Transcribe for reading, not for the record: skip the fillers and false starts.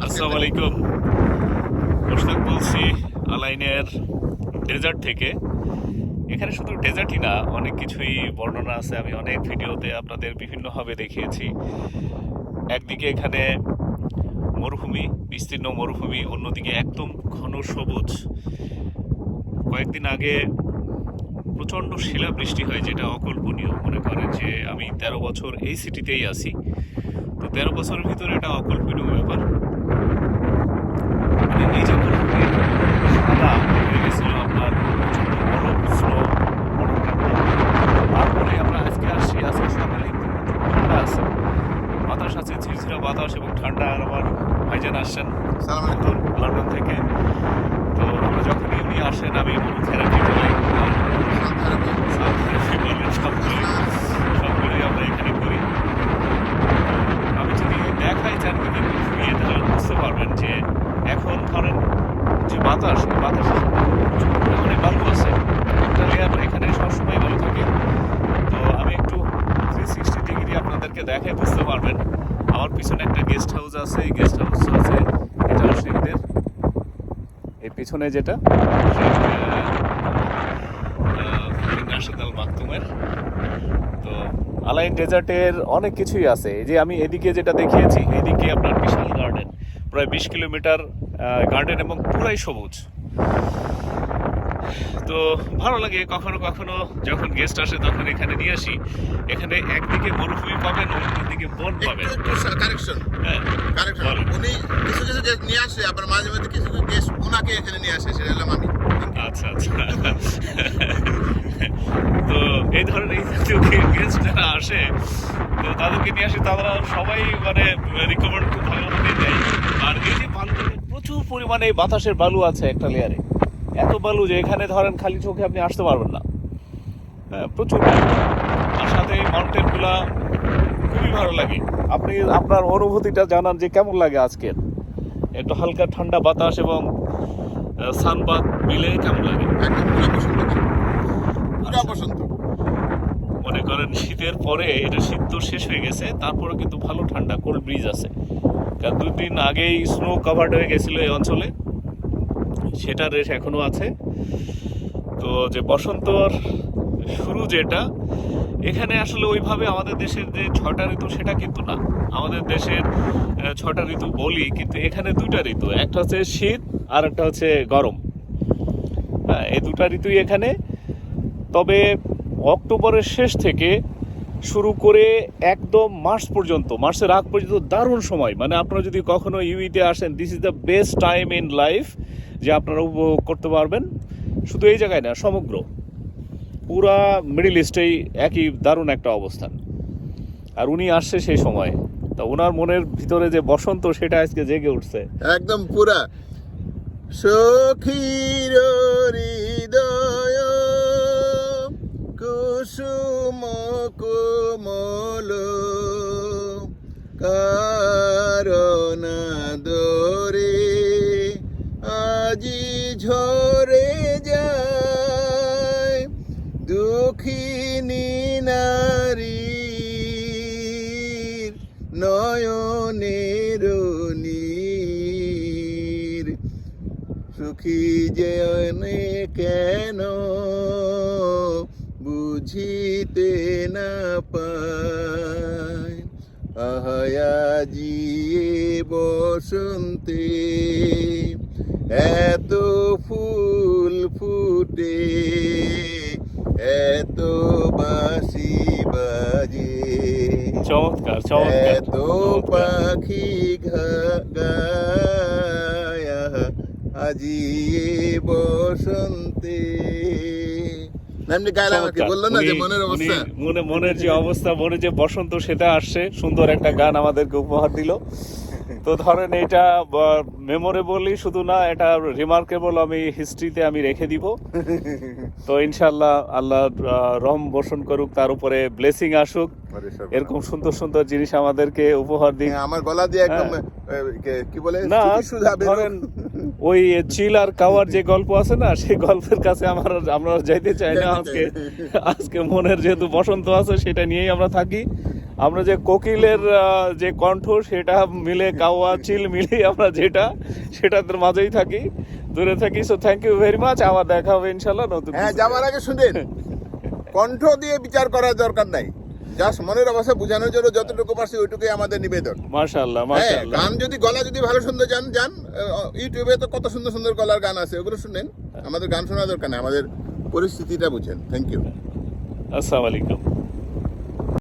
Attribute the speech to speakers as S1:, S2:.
S1: আসসালামু আলাইকুম। মোশতাক বলছি আলাইনের ডেজার্ট থেকে। এখানে শুধু ডেজার্টই না, অনেক কিছুই বর্ণনা আছে। আমি অনেক ভিডিওতে আপনাদের বিভিন্নভাবে দেখিয়েছি। একদিকে এখানে মরুভূমি, বিস্তীর্ণ মরুভূমি, অন্যদিকে একদম ঘন সবুজ। কয়েকদিন আগে প্রচণ্ড শিলাবৃষ্টি হয়, যেটা অকল্পনীয়। মনে করেন যে আমি 13 বছর এই সিটিতেই আছি, তো 13 বছরের ভিতরে এটা অকল্পনীয় ব্যাপার। এই যে সাদা হয়ে গেছিল আপনার প্রচন্ড বরফ, স্নো, বরফ। তারপরে আমরা আজকে আসছি, আজকে সকালে ঠান্ডা আছে, বাতাস আছে, ঝিরঝিরা বাতাস এবং ঠান্ডা। আর আমার ভাইজান আসছেন উত্তর লন্ডন থেকে। তো আমরা যখনই উনি আসেন, আমি থেরাপি বলে সবগুলোই আমরা এখানে করি। আমি যদি দেখাই চান কিন্তু ঘুরিয়ে, তাহলে বুঝতে পারবেন যে এখন ধরেন যে বাতাস, এই বাতাসের অনেক বালু আছে, একটা লেয়ার এখানে সবসময় বালু থাকে। তো আমি একটু 360 ডিগ্রি আপনাদেরকে দেখাই, বুঝতে পারবেন। আমার পিছনে একটা গেস্ট হাউস আছে, এই গেস্ট হাউস আছে, এটা শেখদের। এই পিছনে যেটা ন্যাশনাল মাকতুমের। তো আলাইন ডেজার্টের অনেক কিছুই আছে। এই যে আমি এদিকে যেটা দেখিয়েছি, এদিকে আপনার বিশাল গার্ডেন, প্রায় 20 কিলোমিটার গার্ডেন এবং পুরাই সবুজ। তো ভালো লাগে কখনো কখনো যখন গেস্ট আসে তখন এখানে নিয়ে আসি। এখানে একদিকে মরুভূমি পাবেন, অন্যদিকে বন পাবেন।
S2: কারেকশন উনি কিছু কিছু গেস্ট নিয়ে আসে, আবার মাঝে মাঝে কিছু কিছু গেস্ট ওনাকে এখানে নিয়ে আসে, সেটা হলাম আমি।
S1: আচ্ছা আচ্ছা। তো এই ধরনের গেস্ট যারা আসে, তো তাদেরকে নিয়ে আসি, তারা সবাই মানে রিকমেন্ড খুব ভালোভাবে দেয়। আর এই যে বালু, প্রচুর পরিমাণে বাতাসের বালু আছে একটা লেয়ারে, এত বালু যে এখানে ধরেন খালি চোখে আপনি আসতে পারবেন না। প্রচুর বালু। আর সাথে এই মাউন্টেনগুলা খুবই ভালো লাগে। আপনি আপনার অনুভূতিটা জানান যে কেমন লাগে আজকের একটু হালকা ঠান্ডা বাতাস এবং সানবাথ মিলে কেমন লাগে।
S2: একদম পুরো বসন্ত, পুরো বসন্ত।
S1: মনে করেন শীতের পরে, এটা শীত তো শেষ হয়ে গেছে, তারপরে কিন্তু ভালো ঠান্ডা, কোল্ড ব্রিজ আছে। কারণ 2 দিন আগেই স্নো কভার্ড হয়ে গেছিল এই অঞ্চলে, সেটার রেশ এখনো আছে। তো যে বসন্তর শুরু যেটা, এখানে আসলে ওইভাবে আমাদের দেশের যে 6টা ঋতু সেটা কিন্তু না। আমাদের দেশের 6টা ঋতু বলি, কিন্তু এখানে 2টা ঋতু, একটা হচ্ছে শীত আর একটা হচ্ছে গরম। হ্যাঁ, এই 2টা ঋতুই এখানে। তবে অক্টোবরের শেষ থেকে শুরু করে একদম মার্চ পর্যন্ত, মার্চের আগ পর্যন্ত দারুণ সময়। মানে আপনারা যদি কখনো ইউইতে আসেন, this is the best time in life, যে আপনারা উপভোগ করতে পারবেন। শুধু এই জায়গায় না, সমগ্র পুরা মিডল ইস্টেই একই দারুণ একটা অবস্থান। আর উনি আসছে সেই সময়, তা ওনার মনের ভিতরে যে বসন্ত, সেটা আজকে জেগে উঠছে
S2: একদম পুরা। সখীর হৃদয় কুসুম কোমল, কারণ দরে আজি ঝরে যায়, দুঃখিনী নারীর নয়নের নীর, সুখী যেনে কেন বুঝিতে না পায়, আহায়াজি বসন্তে এত ফুল ফুটে, এত বাঁশি বাজে,
S1: চমৎকার চমৎকার।
S2: এত পাখি গায় আজি বসন্তে। এমনি গাইলাম আর কি, বললো না যে মনের অবস্থা,
S1: মনের যে অবস্থা, মনের যে বসন্ত, সেটা আসছে। সুন্দর একটা গান আমাদেরকে উপহার দিল। তো ধরেন এটা মেমোরেবলই শুধু না, এটা রিমার্কেবল, আমি হিস্ট্রিতে আমি রেখে দিব। তো ইনশাল্লাহ আল্লাহ রহম বর্ষণ করুক, তার উপরে ব্লেসিং আসুক, এরকম সুন্দর সুন্দর জিনিস আমাদেরকে উপহার দিন।
S2: আমার গলা দিয়ে একদম কি বলে
S1: না, ধরেন ওই চিল আর কাওয়ার যে গল্প আছে না, সেই গল্পের কাছে আমরা যাইতে চাই না। আজকে মনের যেহেতু বসন্ত আছে, সেটা নিয়েই আমরা থাকি। আমরা যে কোকিলের যে কণ্ঠ সেটা মিলে কাওয়া চিল মিলে আমরা সেটাদের মাঝেই থাকি, দূরে থাকি। So thank you very much, আবার দেখা হবে ইনশাল্লাহ নতুন
S2: হ্যাঁ,
S1: কিছু।
S2: যাওয়ার আগে শুনেন, কণ্ঠ দিয়ে বিচার করার দরকার নাই, জাস্ট মনের অবস্থা বোঝানোর জন্য যতটুকু পারছি ওইটুকুই আমাদের নিবেদন।
S1: মাশাআল্লাহ
S2: হ্যাঁ,
S1: মাশাআল্লাহ।
S2: গান যদি গলা যদি ভালো সুন্দর যান ইউটিউবে তো কত সুন্দর সুন্দর গলার গান আছে, ওগুলো শুনেন। আমাদের গান শোনা দরকার নেই, আমাদের পরিস্থিতিটা বুঝেন। Thank you.
S1: আসসালামু আলাইকুম।